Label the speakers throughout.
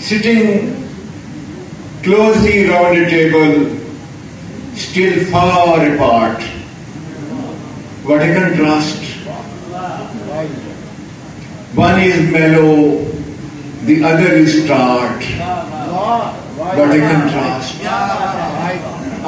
Speaker 1: sitting closely round a table still far apart. What a contrast. One is mellow, the other is tart. What a contrast.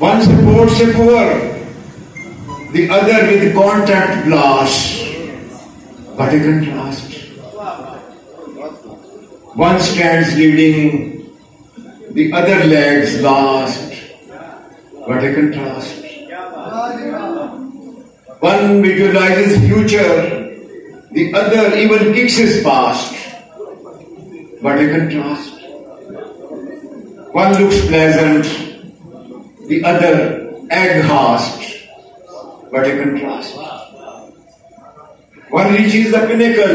Speaker 1: One supports a poor, the other with contact blast. What a contrast. One stands leading, the other lags last. What a contrast. One visualizes future, the other even kicks his past. What a contrast. One looks pleasant, the other aghast. What a contrast. One reaches the pinnacle,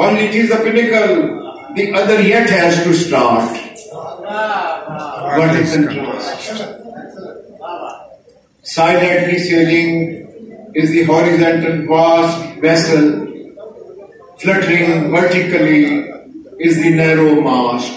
Speaker 1: One reaches the pinnacle, the other yet has to start. What a contrast. Silently sailing is the horizontal vast vessel, fluttering vertically is the narrow mast.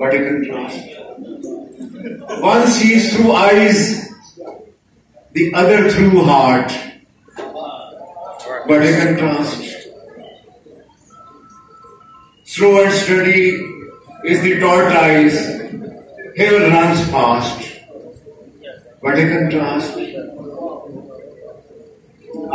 Speaker 1: What a contrast. One sees through eyes, the other through heart. What a contrast. Slow and steady is the tortoise, hill runs fast. What a contrast.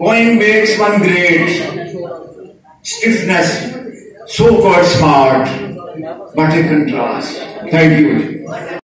Speaker 1: Boeing makes one great, stiffness, so-called smart. What a contrast. Thank you.